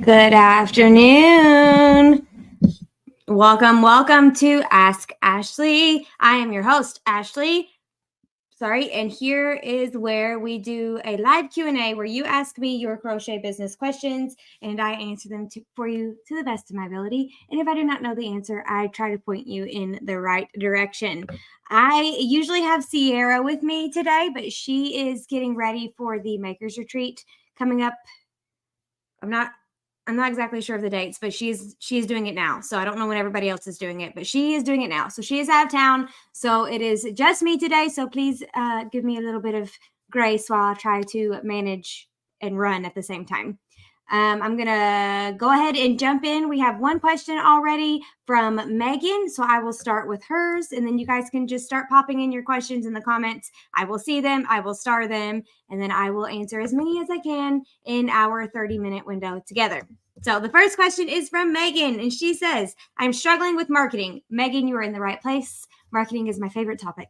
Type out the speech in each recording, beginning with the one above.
Good afternoon. Welcome to Ask Ashley. I am your host, Ashley. And here is where we do a live Q&A where you ask me your crochet business questions and I answer them for you to the best of my ability. And if I do not know the answer, I try to point you in the right direction. I usually have Sierra with me today, but she is getting ready for the Makers Retreat coming up. I'm not exactly sure of the dates, but she's doing it now. So I don't know when everybody else is doing it, but she is doing it now. So she is out of town. So it is just me today. So please give me a little bit of grace while I try to manage and run at the same time. I'm going to go ahead and jump in. We have one question already from Megan. So I will start with hers and then you guys can just start popping in your questions in the comments. I will see them. I will star them and then I will answer as many as I can in our 30-minute window together. So the first question is from Megan and she says, I'm struggling with marketing. Megan, you are in the right place. Marketing is my favorite topic.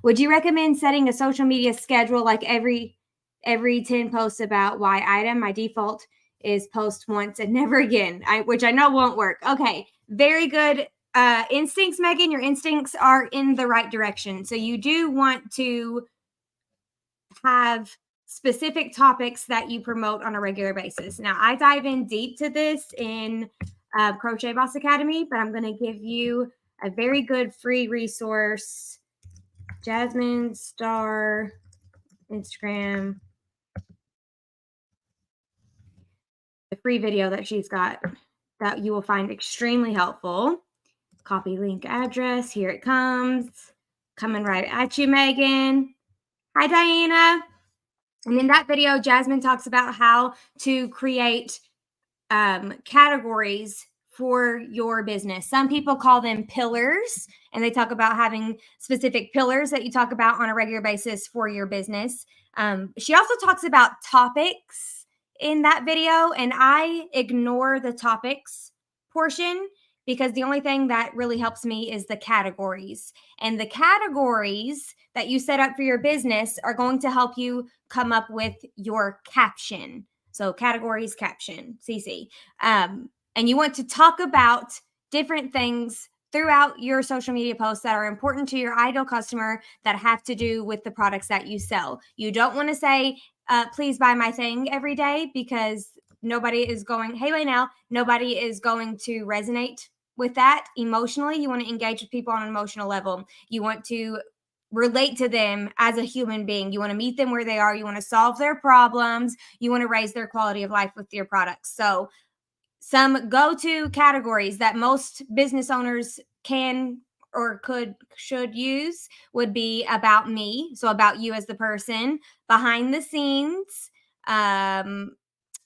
Would you recommend setting a social media schedule like every 10 posts about Y item? My default is post once and never again, which I know won't work. Okay, very good instincts, Megan. Your instincts are in the right direction. So you do want to have specific topics that you promote on a regular basis. Now, I dive in deep to this in Crochet Boss Academy, but I'm going to give you a very good free resource. Jasmine Star Instagram. The free video that she's got that you will find extremely helpful. Copy link address. Here it comes. Coming right at you, Megan. Hi, Diana. And in that video, Jasmine talks about how to create categories for your business. Some people call them pillars, and they talk about having specific pillars that you talk about on a regular basis for your business. She also talks about topics in that video, and I ignore the topics portion because the only thing that really helps me is the categories. And the categories that you set up for your business are going to help you come up with your caption. So categories, caption, CC. And you want to talk about different things throughout your social media posts that are important to your ideal customer that have to do with the products that you sell. You don't want to say, please buy my thing every day because nobody is going to resonate with that emotionally. You want to engage with people on an emotional level. You want to relate to them as a human being. You want to meet them where they are. You want to solve their problems. You want to raise their quality of life with your products. So some go-to categories that most business owners can or should use would be about me. So about you as the person, behind the scenes.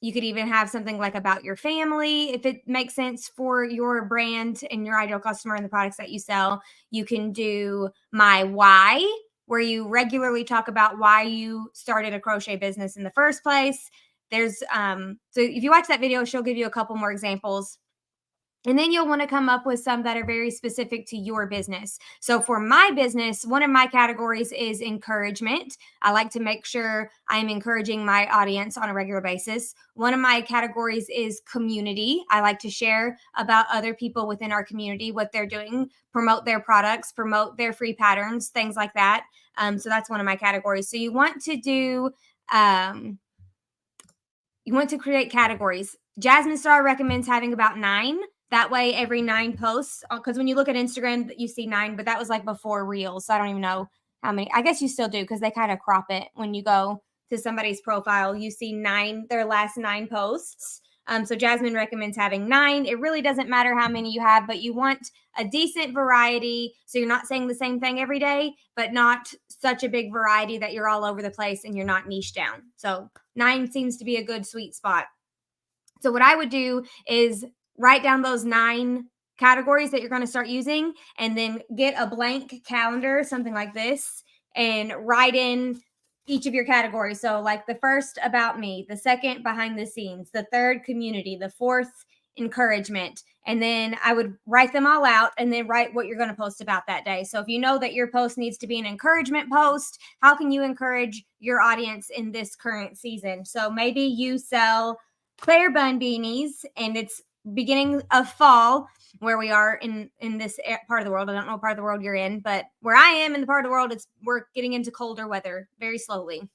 You could even have something like about your family, if it makes sense for your brand and your ideal customer and the products that you sell. You can do my why, where you regularly talk about why you started a crochet business in the first place. There's so if you watch that video, she'll give you a couple more examples. And then you'll want to come up with some that are very specific to your business. So for my business, one of my categories is encouragement. I like to make sure I'm encouraging my audience on a regular basis. One of my categories is community. I like to share about other people within our community, what they're doing, promote their products, promote their free patterns, things like that. So that's one of my categories. So you want to do, you want to create categories. Jasmine Star recommends having about 9. That way, every 9 posts, because when you look at Instagram, you see 9, but that was like before Reels. So I don't even know how many. I guess you still do because they kind of crop it when you go to somebody's profile. You see 9, their last 9 posts. So Jasmine recommends having 9. It really doesn't matter how many you have, but you want a decent variety. So you're not saying the same thing every day, but not such a big variety that you're all over the place and you're not niche down. So 9 seems to be a good sweet spot. So what I would do is write down those 9 categories that you're going to start using and then get a blank calendar, something like this, and write in each of your categories. So like the first, about me, the second, behind the scenes, the third, community, the fourth, encouragement. And then I would write them all out and then write what you're going to post about that day. So if you know that your post needs to be an encouragement post, how can you encourage your audience in this current season? So maybe you sell Claire Bun beanies, and it's beginning of fall where we are in this part of the world. I don't know what part of the world you're in, but where I am in the part of the world, we're getting into colder weather very slowly.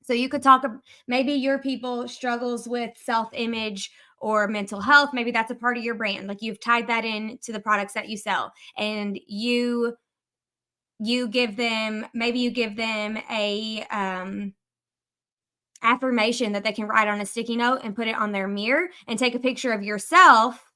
So you could talk, maybe your people struggles with self-image or mental health. Maybe that's a part of your brand. Like you've tied that in to the products that you sell, and you give them, maybe you give them a affirmation that they can write on a sticky note and put it on their mirror, and take a picture of yourself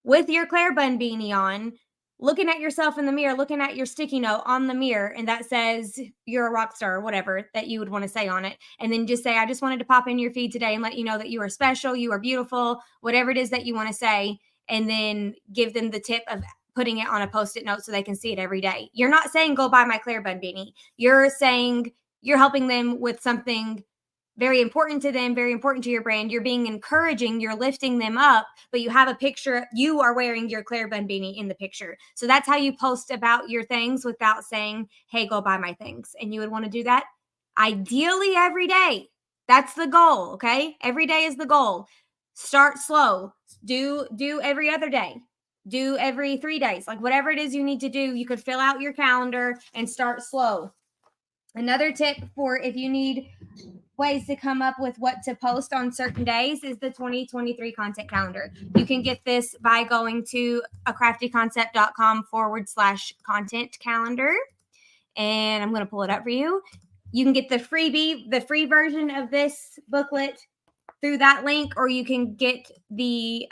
with your Claire Bun beanie on, looking at yourself in the mirror, looking at your sticky note on the mirror, and that says you're a rock star or whatever that you would want to say on it. And then just say, I just wanted to pop in your feed today and let you know that you are special, you are beautiful, whatever it is that you want to say. And then give them the tip of putting it on a Post-it note so they can see it every day. You're not saying go buy my Claire Bun beanie. You're saying you're helping them with something very important to them, very important to your brand. You're being encouraging, you're lifting them up, but you have a picture, you are wearing your Claire Bun beanie in the picture. So that's how you post about your things without saying, hey, go buy my things. And you would want to do that ideally every day. That's the goal, okay? Every day is the goal. Start slow. Do every other day. Do every 3 days. Like whatever it is you need to do, you could fill out your calendar and start slow. Another tip for if you need ways to come up with what to post on certain days is the 2023 content calendar. You can get this by going to acraftyconcept.com/content calendar. And I'm going to pull it up for you. You can get the free version of this booklet through that link, or you can get the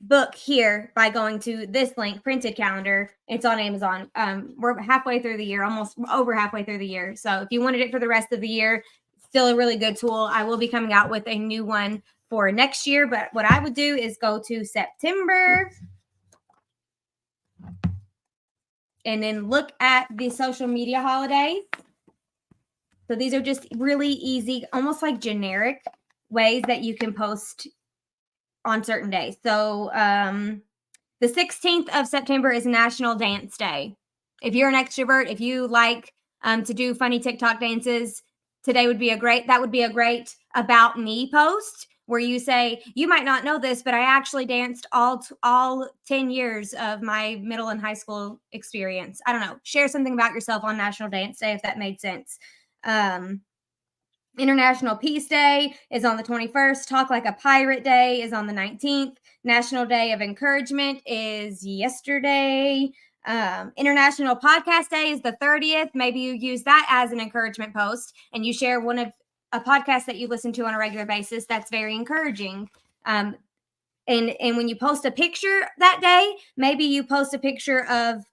book here by going to this link, printed calendar. It's on Amazon. We're halfway through the year, almost over halfway through the year. So if you wanted it for the rest of the year, still a really good tool. I will be coming out with a new one for next year, but what I would do is go to September and then look at the social media holiday. So these are just really easy, almost like generic ways that you can post on certain days. So the 16th of September is National Dance Day. If you're an extrovert, if you like to do funny TikTok dances, today would be a great about me post where you say, you might not know this, but I actually danced all 10 years of my middle and high school experience. I don't know. Share something about yourself on National Dance Day if that made sense. International Peace Day is on the 21st. Talk Like a Pirate Day is on the 19th. National Day of Encouragement is yesterday. International Podcast Day is the 30th. Maybe you use that as an encouragement post and you share one of a podcast that you listen to on a regular basis. That's very encouraging. And when you post a picture that day, maybe you post a picture of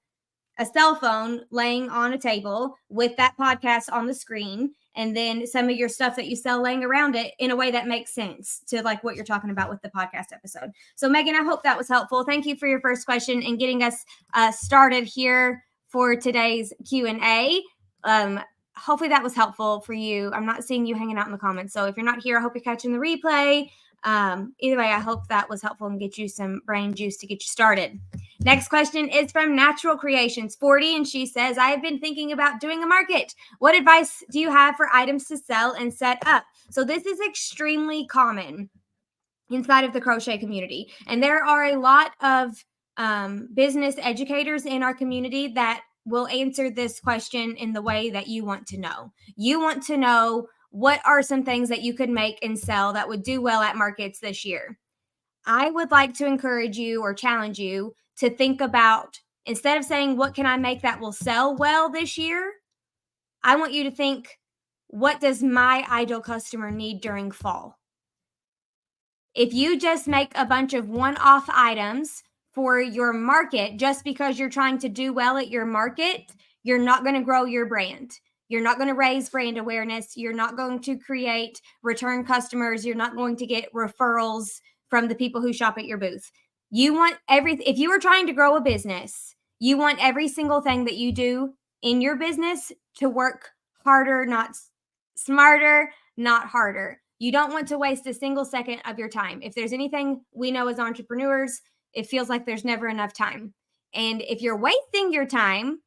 a cell phone laying on a table with that podcast on the screen, and then some of your stuff that you sell laying around it in a way that makes sense to like what you're talking about with the podcast episode. So Megan, I hope that was helpful. Thank you for your first question and getting us started here for today's Q&A. Hopefully that was helpful for you. I'm not seeing you hanging out in the comments. So if you're not here, I hope you're catching the replay. Either way, I hope that was helpful and get you some brain juice to get you started. Next question is from Natural Creations 40, and she says, I have been thinking about doing a market. What advice do you have for items to sell and set up? So this is extremely common inside of the crochet community. And there are a lot of business educators in our community that will answer this question in the way that you want to know. You want to know what are some things that you could make and sell that would do well at markets this year. I would like to encourage you or challenge you to think about, instead of saying, what can I make that will sell well this year? I want you to think, what does my ideal customer need during fall? If you just make a bunch of one-off items for your market, just because you're trying to do well at your market, you're not going to grow your brand. You're not going to raise brand awareness. You're not going to create return customers. You're not going to get referrals from the people who shop at your booth. You want if you are trying to grow a business, you want every single thing that you do in your business to work harder, not smarter, not harder. You don't want to waste a single second of your time. If there's anything we know as entrepreneurs, it feels like there's never enough time. And if you're wasting your time,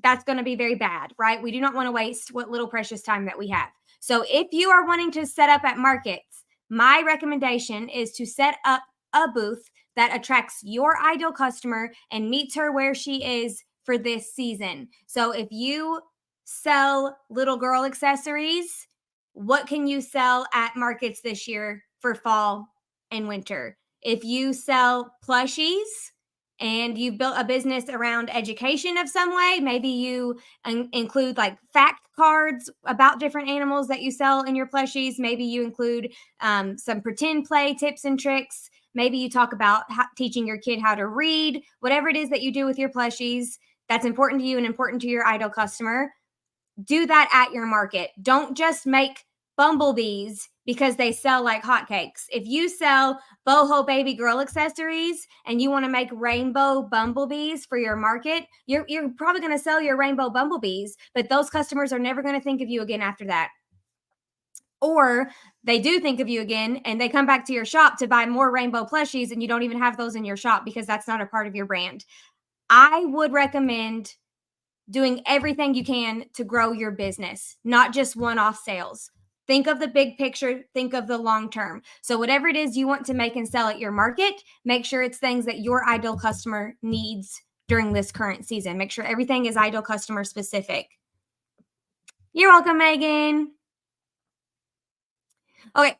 that's going to be very bad, right? We do not want to waste what little precious time that we have. So if you are wanting to set up at markets, my recommendation is to set up a booth that attracts your ideal customer and meets her where she is for this season. So if you sell little girl accessories, what can you sell at markets this year for fall and winter? If you sell plushies and you've built a business around education of some way, maybe you include like fact cards about different animals that you sell in your plushies. Maybe you include some pretend play tips and tricks. Maybe you talk about teaching your kid how to read, whatever it is that you do with your plushies that's important to you and important to your ideal customer. Do that at your market. Don't just make bumblebees because they sell like hotcakes. If you sell boho baby girl accessories and you want to make rainbow bumblebees for your market, you're probably going to sell your rainbow bumblebees, but those customers are never going to think of you again after that. Or they do think of you again and they come back to your shop to buy more rainbow plushies and you don't even have those in your shop because that's not a part of your brand. I would recommend doing everything you can to grow your business, not just one-off sales. Think of the big picture, think of the long term. So whatever it is you want to make and sell at your market, make sure it's things that your ideal customer needs during this current season. Make sure everything is ideal customer specific. You're welcome, Megan. Okay.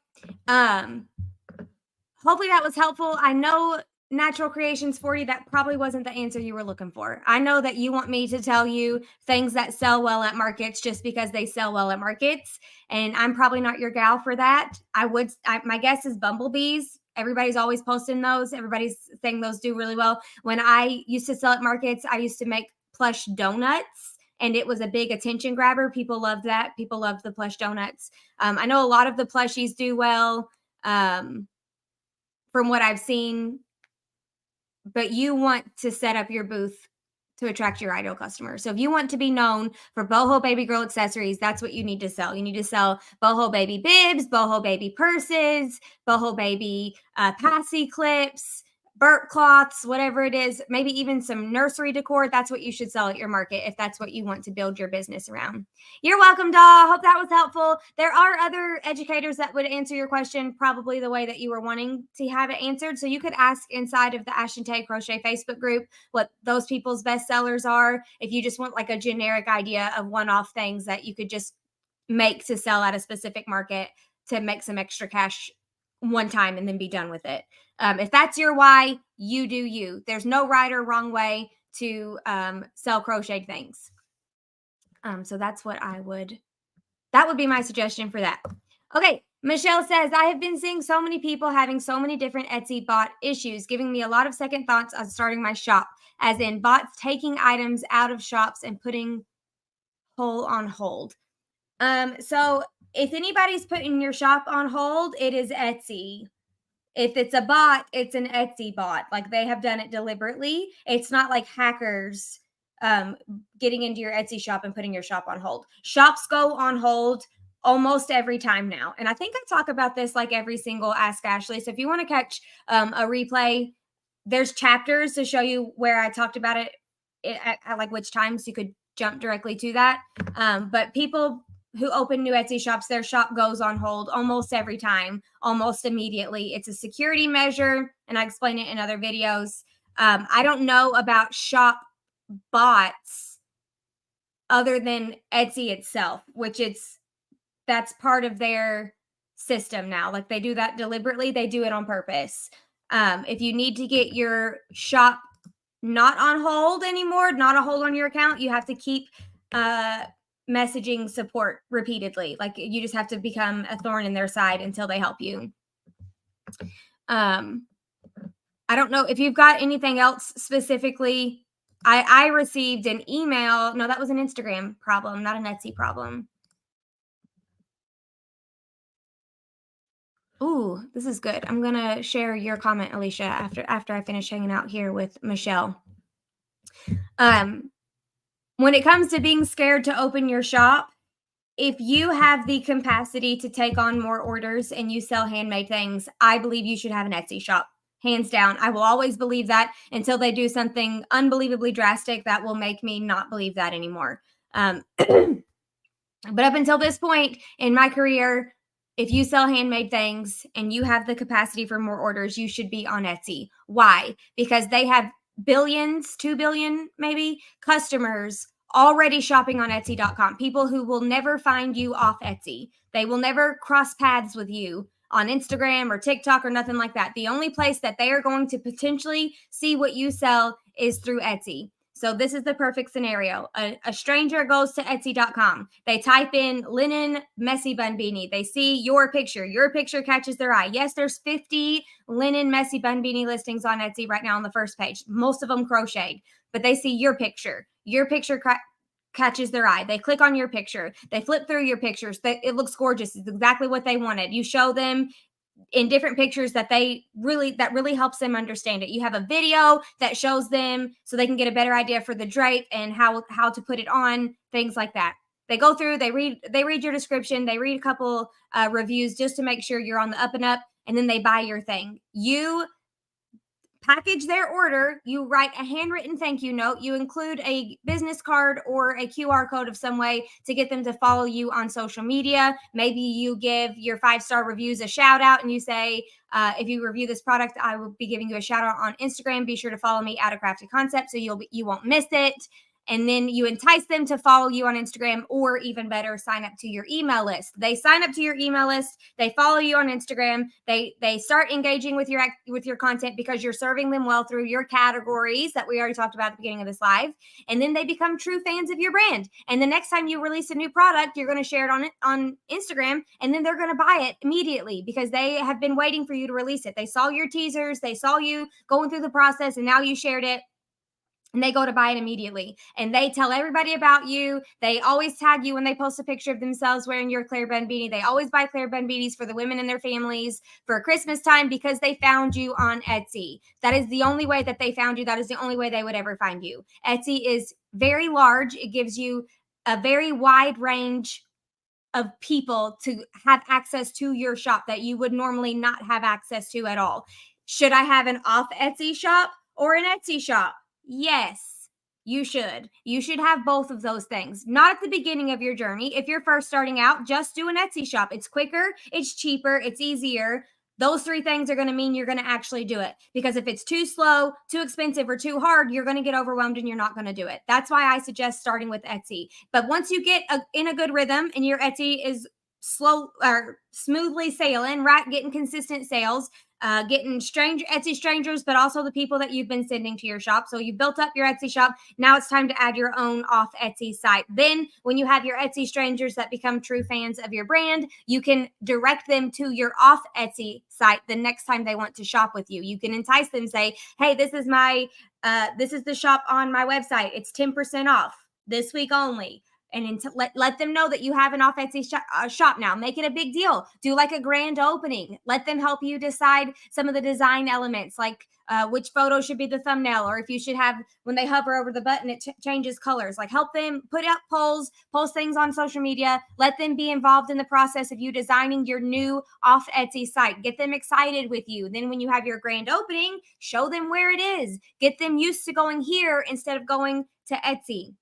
Hopefully that was helpful. I know Natural Creations 40, that probably wasn't the answer you were looking for. I know that you want me to tell you things that sell well at markets just because they sell well at markets. And I'm probably not your gal for that. My guess is bumblebees. Everybody's always posting those. Everybody's saying those do really well. When I used to sell at markets, I used to make plush donuts. And it was a big attention grabber. People loved that. People loved the plush donuts. I know a lot of the plushies do well from what I've seen. But you want to set up your booth to attract your ideal customer. So if you want to be known for boho baby girl accessories, that's what you need to sell. You need to sell boho baby bibs, boho baby purses, boho baby passy clips, burp cloths, whatever it is, maybe even some nursery decor. That's what you should sell at your market if that's what you want to build your business around. You're welcome, doll. Hope that was helpful. There are other educators that would answer your question probably the way that you were wanting to have it answered. So you could ask inside of the Ashante Crochet Facebook group what those people's best sellers are. If you just want like a generic idea of one-off things that you could just make to sell at a specific market to make some extra cash one time and then be done with it. If that's your why, you do you. There's no right or wrong way to sell crocheted things. So that would be my suggestion for that. Okay, Michelle says, I have been seeing so many people having so many different Etsy bot issues, giving me a lot of second thoughts on starting my shop, as in bots taking items out of shops and putting whole on hold. So if anybody's putting your shop on hold, it is Etsy. If it's a bot, it's an Etsy bot. Like they have done it deliberately. It's not like hackers getting into your Etsy shop and putting your shop on hold. Shops go on hold almost every time now. And I think I talk about this like every single Ask Ashley. So if you want to catch a replay, there's chapters to show you where I talked about it at like which times you could jump directly to that. But people who open new Etsy shops, their shop goes on hold almost every time, almost immediately. It's a security measure, and I explain it in other videos. I don't know about shop bots other than Etsy itself, that's part of their system now. Like they do that deliberately. They do it on purpose. If you need to get your shop not on hold anymore, not a hold on your account, you have to keep messaging support repeatedly. Like you just have to become a thorn in their side until they help you. I don't know if you've got anything else specifically. I received an email. No, that was an Instagram problem, not an Etsy problem. Ooh, this is good. I'm going to share your comment, Alicia, after I finish hanging out here with Michelle. When it comes to being scared to open your shop, if you have the capacity to take on more orders and you sell handmade things, I believe you should have an Etsy shop. Hands down. I will always believe that until they do something unbelievably drastic that will make me not believe that anymore. But up until this point in my career, if you sell handmade things and you have the capacity for more orders, you should be on Etsy. Why? Because they have billions, 2 billion maybe, customers already shopping on Etsy.com. People who will never find you off Etsy. They will never cross paths with you on Instagram or TikTok or nothing like that. The only place that they are going to potentially see what you sell is through Etsy. So this is the perfect scenario. A stranger goes to Etsy.com. They type in linen messy bun beanie. They see your picture. Your picture catches their eye. Yes, there's 50 linen messy bun beanie listings on Etsy right now on the first page. Most of them crocheted, but they see your picture. Your picture catches their eye. They click on your picture. They flip through your pictures. It looks gorgeous. It's exactly what they wanted. You show them in different pictures that really helps them understand it. You have a video that shows them so they can get a better idea for the drape and how to put it on, things like that. They go through, they read your description, they read a couple reviews just to make sure you're on the up and up, and then they buy your thing. You package their order, you write a handwritten thank you note, you include a business card or a QR code of some way to get them to follow you on social media. Maybe you give your 5-star reviews a shout out and you say, if you review this product, I will be giving you a shout out on Instagram. Be sure to follow me at A Crafty Concept so you won't miss it. And then you entice them to follow you on Instagram, or even better, sign up to your email list. They sign up to your email list. They follow you on Instagram. They start engaging with your content because you're serving them well through your categories that we already talked about at the beginning of this live. And then they become true fans of your brand. And the next time you release a new product, you're going to share it on Instagram, and then they're going to buy it immediately because they have been waiting for you to release it. They saw your teasers. They saw you going through the process, and now you shared it. And they go to buy it immediately. And they tell everybody about you. They always tag you when they post a picture of themselves wearing your Claire Bun beanie. They always buy Claire Bun beanies for the women in their families for Christmas time because they found you on Etsy. That is the only way that they found you. That is the only way they would ever find you. Etsy is very large. It gives you a very wide range of people to have access to your shop that you would normally not have access to at all. Should I have an off Etsy shop or an Etsy shop? Yes, you should. You should have both of those things. Not at the beginning of your journey. If you're first starting out, just do an Etsy shop. It's quicker, it's cheaper, it's easier. Those 3 things are going to mean you're going to actually do it. Because if it's too slow, too expensive, or too hard, you're going to get overwhelmed and you're not going to do it. That's why I suggest starting with Etsy. But once you get in a good rhythm and your Etsy is slow or smoothly sailing, right? Getting consistent sales, getting Etsy strangers, but also the people that you've been sending to your shop. So you've built up your Etsy shop. Now it's time to add your own off Etsy site. Then when you have your Etsy strangers that become true fans of your brand, you can direct them to your off Etsy site the next time they want to shop with you. You can entice them, say, hey, this is the shop on my website. It's 10% off this week only. And let them know that you have an off Etsy shop now. Make it a big deal. Do like a grand opening. Let them help you decide some of the design elements, like which photo should be the thumbnail, or if you should have, when they hover over the button, it changes colors. Like help them put up polls, post things on social media. Let them be involved in the process of you designing your new off Etsy site. Get them excited with you. Then when you have your grand opening, show them where it is. Get them used to going here instead of going to Etsy.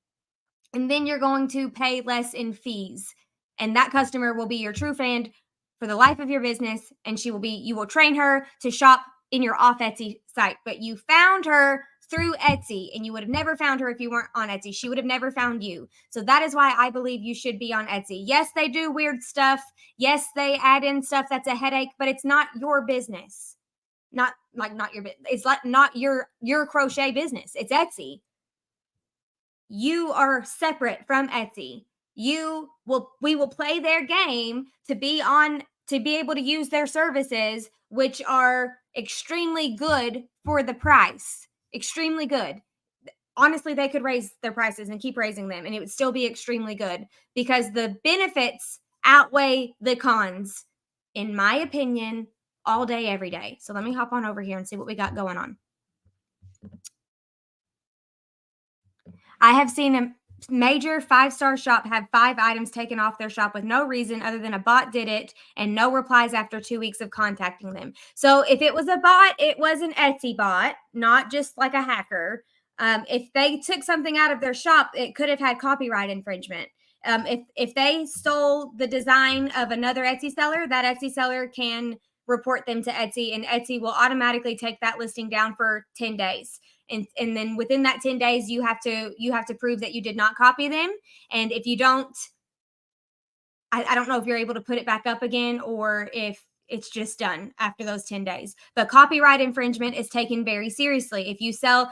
And then you're going to pay less in fees. And that customer will be your true fan for the life of your business. And you will train her to shop in your off Etsy site. But you found her through Etsy, and you would have never found her if you weren't on Etsy. She would have never found you. So that is why I believe you should be on Etsy. Yes, they do weird stuff. Yes, they add in stuff that's a headache, but it's not your business. It's like not your crochet business. It's Etsy. You are separate from Etsy. We will play their game to be able to use their services, which are extremely good for the price. Extremely good. Honestly, they could raise their prices and keep raising them, and it would still be extremely good because the benefits outweigh the cons, in my opinion, all day, every day. So let me hop on over here and see what we got going on. I have seen a major 5-star shop have 5 items taken off their shop with no reason other than a bot did it and no replies after 2 weeks of contacting them. So if it was a bot, it was an Etsy bot, not just like a hacker. If they took something out of their shop, it could have had copyright infringement. If they stole the design of another Etsy seller, that Etsy seller can report them to Etsy, and Etsy will automatically take that listing down for 10 days. And then within that 10 days, you have to prove that you did not copy them. And if you don't, I don't know if you're able to put it back up again or if it's just done after those 10 days. But copyright infringement is taken very seriously. If you sell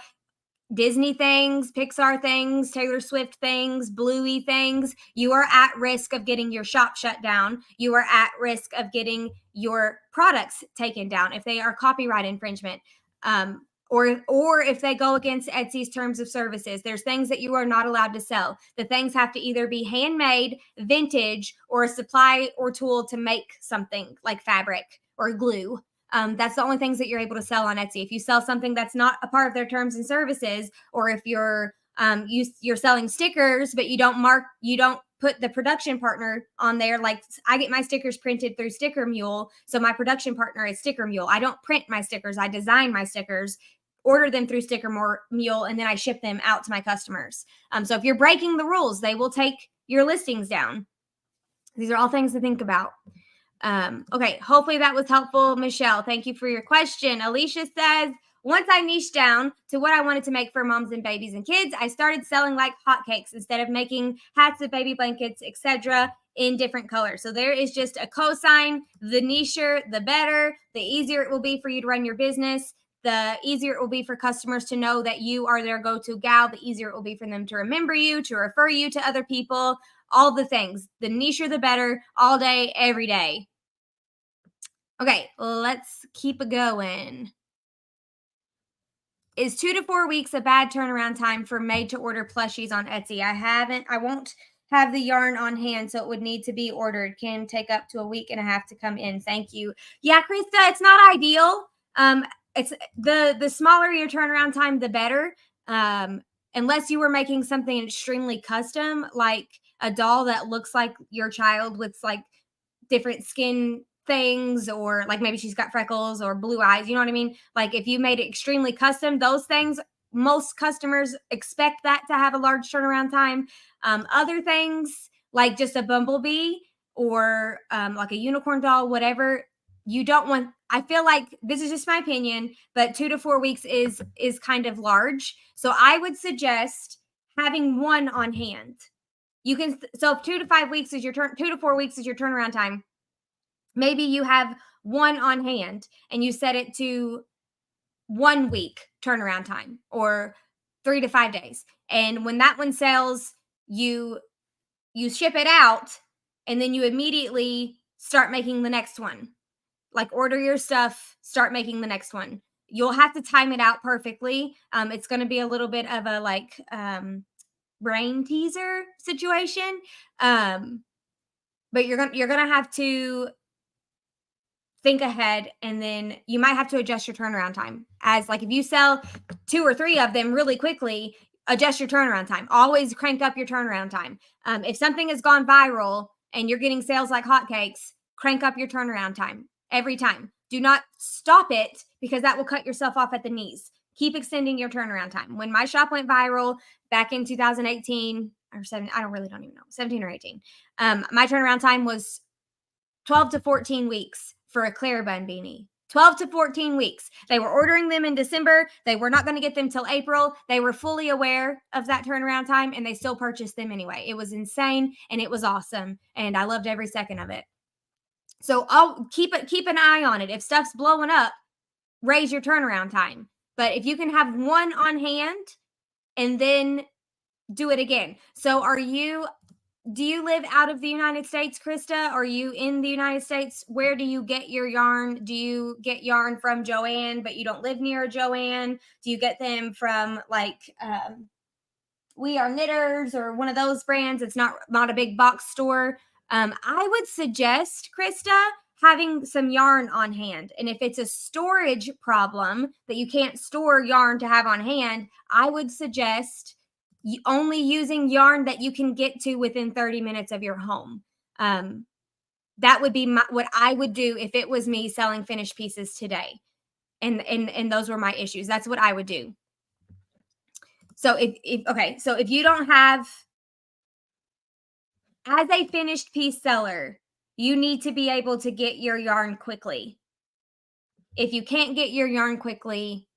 Disney things, Pixar things, Taylor Swift things, Bluey things, you are at risk of getting your shop shut down. You are at risk of getting your products taken down if they are copyright infringement. Or if they go against Etsy's terms of services. There's things that you are not allowed to sell. The things have to either be handmade, vintage, or a supply or tool to make something like fabric or glue. That's the only things that you're able to sell on Etsy. If you sell something that's not a part of their terms and services, or if you're selling stickers, but you don't put the production partner on there. Like I get my stickers printed through Sticker Mule, so my production partner is Sticker Mule. I don't print my stickers; I design my stickers, order them through Sticker Mule, and then I ship them out to my customers. So if you're breaking the rules, they will take your listings down. These are all things to think about. Okay, hopefully that was helpful, Michelle. Thank you for your question. Alicia says, once I niched down to what I wanted to make for moms and babies and kids, I started selling like hotcakes instead of making hats of baby blankets, etc., in different colors. So there is just a cosign. The nicher, the better. The easier it will be for you to run your business. The easier it will be for customers to know that you are their go-to gal. The easier it will be for them to remember you, to refer you to other people, all the things. The nicher, the better, all day, every day. Okay, let's keep it going. Is 2 to 4 weeks a bad turnaround time for made to order plushies on Etsy? I won't have the yarn on hand, so it would need to be ordered. Can take up to a week and a half to come in. Thank you. Yeah, Krista, it's not ideal. It's the smaller your turnaround time, the better. Unless you were making something extremely custom, like a doll that looks like your child with like different skin things, or like maybe she's got freckles or blue eyes, you know what I mean? Like if you made it extremely custom, those things, most customers expect that to have a large turnaround time. Other things like just a bumblebee or like a unicorn doll, whatever, you don't want. I feel like this is just my opinion, but 2 to 4 weeks is kind of large. So I would suggest having one on hand. You can, so if 2 to 5 weeks is your 2 to 4 weeks is your turnaround time, maybe you have one on hand and you set it to 1 week turnaround time or 3 to 5 days. And when that one sells, you ship it out, and then you immediately start making the next one. Like order your stuff, start making the next one. You'll have to time it out perfectly. It's going to be a little bit of a like brain teaser situation. But you're going to have to think ahead, and then you might have to adjust your turnaround time. As like if you sell 2 or 3 of them really quickly, adjust your turnaround time. Always crank up your turnaround time. If something has gone viral and you're getting sales like hotcakes, crank up your turnaround time every time. Do not stop it, because that will cut yourself off at the knees. Keep extending your turnaround time. When my shop went viral back in 2018 or 17, I don't even know, 17 or 18, my turnaround time was 12 to 14 weeks for a Claire bun beanie. 12 to 14 weeks. They were ordering them in December. They were not going to get them till April. They were fully aware of that turnaround time, and they still purchased them anyway. It was insane, and it was awesome, and I loved every second of it. So I'll keep an eye on it. If stuff's blowing up, raise your turnaround time. But if you can have one on hand and then do it again. So do you live out of the United States, Krista? Are you in the United States? Where do you get your yarn? Do you get yarn from Joann, but you don't live near Joann? Do you get them from like We Are Knitters or one of those brands? It's not a big box store. I would suggest, Krista, having some yarn on hand. And if it's a storage problem that you can't store yarn to have on hand, I would suggest only using yarn that you can get to within 30 minutes of your home. That would be what I would do if it was me selling finished pieces today. And those were my issues. That's what I would do. So if you don't have as a finished piece seller, you need to be able to get your yarn quickly. If you can't get your yarn quickly,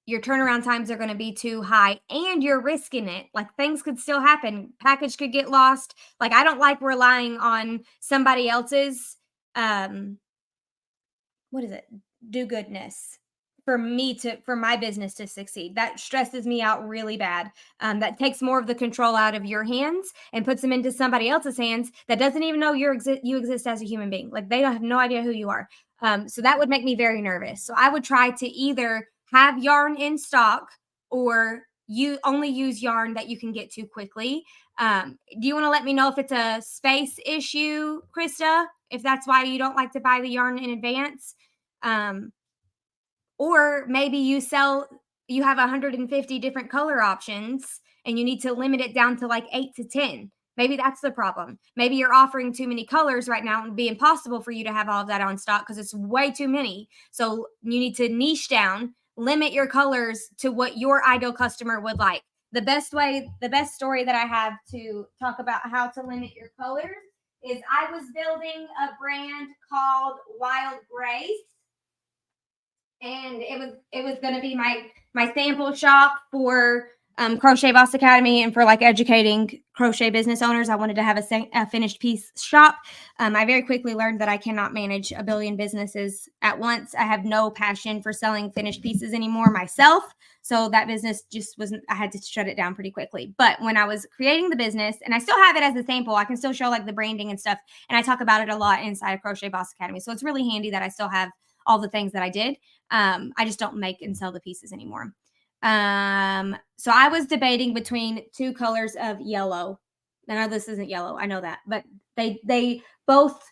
your turnaround times are going to be too high and you're risking it. Like things could still happen. Package could get lost. Like I don't like relying on somebody else's what is it? Do goodness for my business to succeed. That stresses me out really bad. That takes more of the control out of your hands and puts them into somebody else's hands that doesn't even know you exist as a human being. Like they don't have no idea who you are. So that would make me very nervous. So I would try to either have yarn in stock or you only use yarn that you can get to quickly. Do you want to let me know if it's a space issue, Krista? If that's why you don't like to buy the yarn in advance? Or maybe you have 150 different color options and you need to limit it down to like 8 to 10. Maybe that's the problem. Maybe you're offering too many colors right now and it'd be impossible for you to have all of that on stock because it's way too many. So you need to niche down, limit your colors to what your ideal customer would like. The best story that I have to talk about how to limit your colors is I was building a brand called Wild Grace, and it was going to be my sample shop for Crochet Boss Academy and for like educating crochet business owners. I wanted to have a finished piece shop. I very quickly learned that I cannot manage a billion businesses at once. I have no passion for selling finished pieces anymore myself. So that business just wasn't, I had to shut it down pretty quickly. But when I was creating the business, and I still have it as a sample, I can still show like the branding and stuff. And I talk about it a lot inside of Crochet Boss Academy. So it's really handy that I still have all the things that I did. I just don't make and sell the pieces anymore. So I was debating between two colors of yellow. I know this isn't yellow. I know that, but they both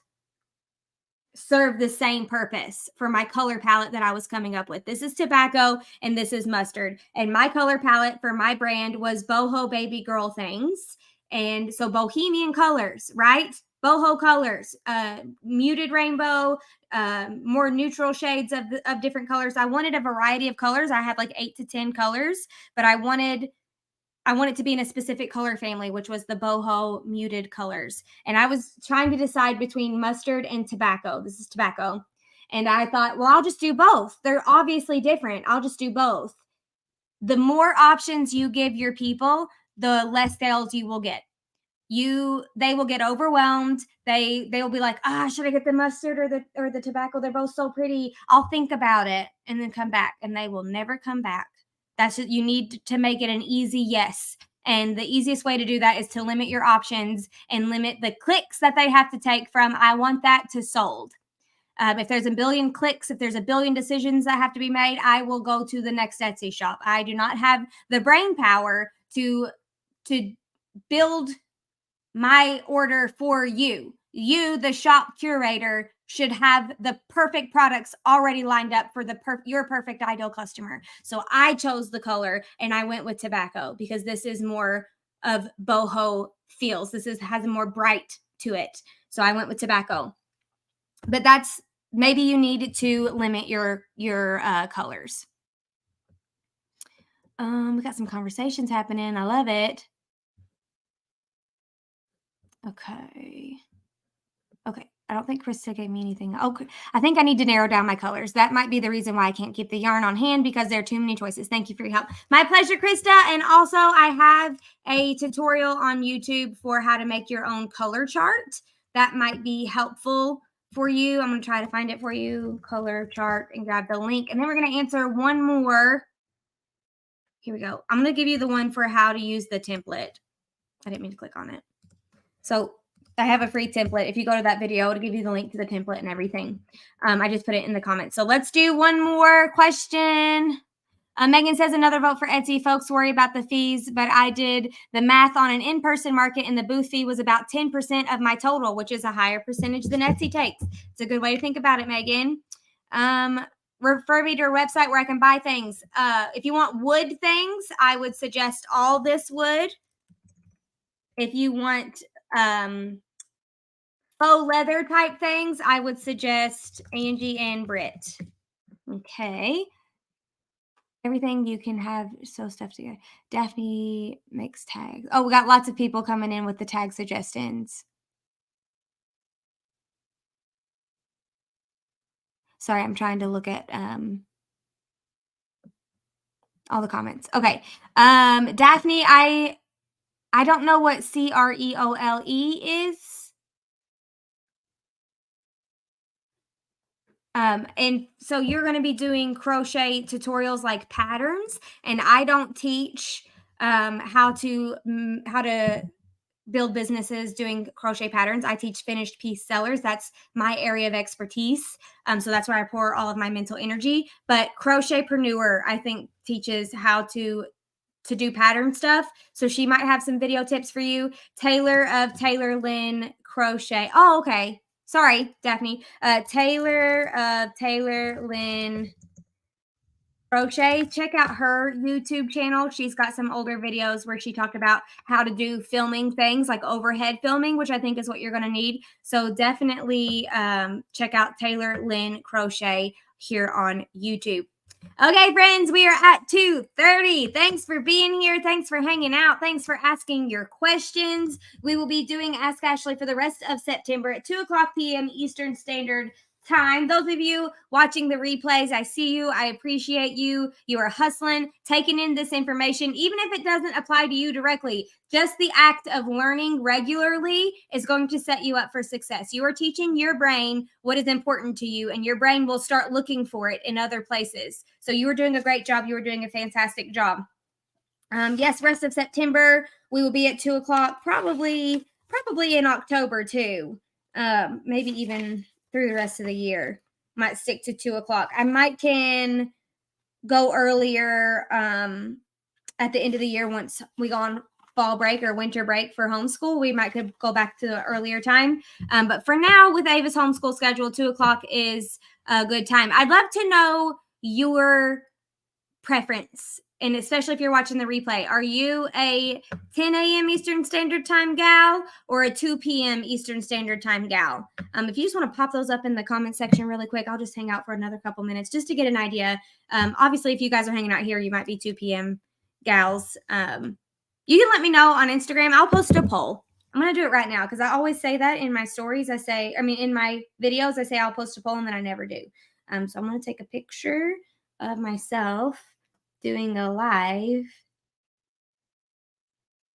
serve the same purpose for my color palette that I was coming up with. This is tobacco and this is mustard. And my color palette for my brand was boho baby girl things. And so bohemian colors, right? Boho colors, muted rainbow, more neutral shades of different colors. I wanted a variety of colors. I had like 8 to 10 colors, but I wanted it to be in a specific color family, which was the boho muted colors. And I was trying to decide between mustard and tobacco. This is tobacco. And I thought, well, I'll just do both. They're obviously different. I'll just do both. The more options you give your people, the less sales you will get. They will get overwhelmed. They will be like, should I get the mustard or the tobacco? They're both so pretty. I'll think about it and then come back. And they will never come back. That's what you need to make it an easy yes. And the easiest way to do that is to limit your options and limit the clicks that they have to take from I want that to sold. If there's a billion clicks, if there's a billion decisions that have to be made, I will go to the next Etsy shop. I do not have the brain power to build my order for you. You, the shop curator, should have the perfect products already lined up for your perfect ideal customer. So I chose the color and I went with tobacco because this is more of boho feels. Has a more bright to it. So I went with tobacco. But that's maybe you need to limit your colors. We got some conversations happening. I love it. Okay. I don't think Krista gave me anything. Okay. I think I need to narrow down my colors. That might be the reason why I can't keep the yarn on hand because there are too many choices. Thank you for your help. My pleasure, Krista. And also I have a tutorial on YouTube for how to make your own color chart. That might be helpful for you. I'm going to try to find it for you. Color chart and grab the link. And then we're going to answer one more. Here we go. I'm going to give you the one for how to use the template. I didn't mean to click on it. So I have a free template. If you go to that video, it'll give you the link to the template and everything. I just put it in the comments. So let's do one more question. Megan says another vote for Etsy. Folks worry about the fees, but I did the math on an in-person market and the booth fee was about 10% of my total, which is a higher percentage than Etsy takes. It's a good way to think about it, Megan. Refer me to a website where I can buy things. If you want wood things, I would suggest All This Wood. If you want faux leather type things, I would suggest Angie and Britt. Okay. Everything you can have sew stuff together. Daphne makes tags. Oh, we got lots of people coming in with the tag suggestions. Sorry, I'm trying to look at all the comments. Okay. Daphne, I don't know what Creole is. And so you're going to be doing crochet tutorials like patterns, and I don't teach how to build businesses doing crochet patterns. I teach finished piece sellers. That's my area of expertise. So that's where I pour all of my mental energy. But Crochetpreneur, I think, teaches how to do pattern stuff. So she might have some video tips for you. Taylor of Taylor Lynn Crochet. Oh, okay. Sorry, Daphne. Taylor of Taylor Lynn Crochet. Check out her YouTube channel. She's got some older videos where she talked about how to do filming things like overhead filming, which I think is what you're going to need. So definitely check out Taylor Lynn Crochet here on YouTube. Okay, friends, we are at 2:30. Thanks for being here. Thanks for hanging out. Thanks for asking your questions. We will be doing Ask Ashley for the rest of September at 2:00 p.m. Eastern Standard Time. Those of you watching the replays, I see you. I appreciate you. You are hustling, taking in this information, even if it doesn't apply to you directly. Just the act of learning regularly is going to set you up for success. You are teaching your brain what is important to you, and your brain will start looking for it in other places. So you are doing a great job. You are doing a fantastic job. Yes, rest of September, we will be at 2:00, probably in October too. Maybe even through the rest of the year. Might stick to 2:00. I might can go earlier at the end of the year once we go on fall break or winter break for homeschool. We might could go back to the earlier time. But for now, with Ava's homeschool schedule, 2:00 is a good time. I'd love to know your preference, and especially if you're watching the replay. Are you a 10 a.m. Eastern Standard Time gal or a 2 p.m. Eastern Standard Time gal? If you just want to pop those up in the comment section really quick, I'll just hang out for another couple minutes just to get an idea. Obviously, if you guys are hanging out here, you might be 2 p.m. gals. You can let me know on Instagram. I'll post a poll. I'm going to do it right now because I always say that in my stories. In my videos, I say I'll post a poll, and then I never do. So I'm going to take a picture of myself doing a live.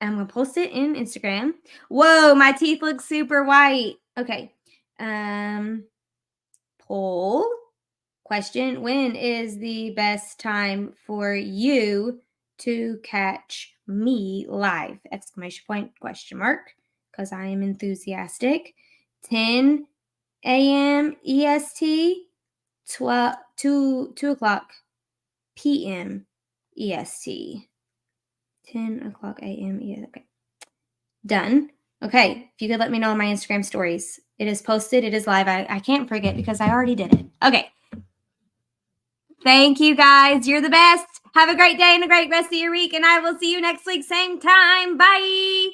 I'm going to post it in Instagram. Whoa, my teeth look super white. Okay. Poll question. When is the best time for you to catch me live? Exclamation point, question mark, because I am enthusiastic. 10 a.m. EST, 2 o'clock p.m. EST. 10 o'clock a.m. EST. Okay. Done. Okay. If you could let me know on my Instagram stories. It is posted. It is live. I can't forget because I already did it. Okay. Thank you, guys. You're the best. Have a great day and a great rest of your week. And I will see you next week, same time. Bye.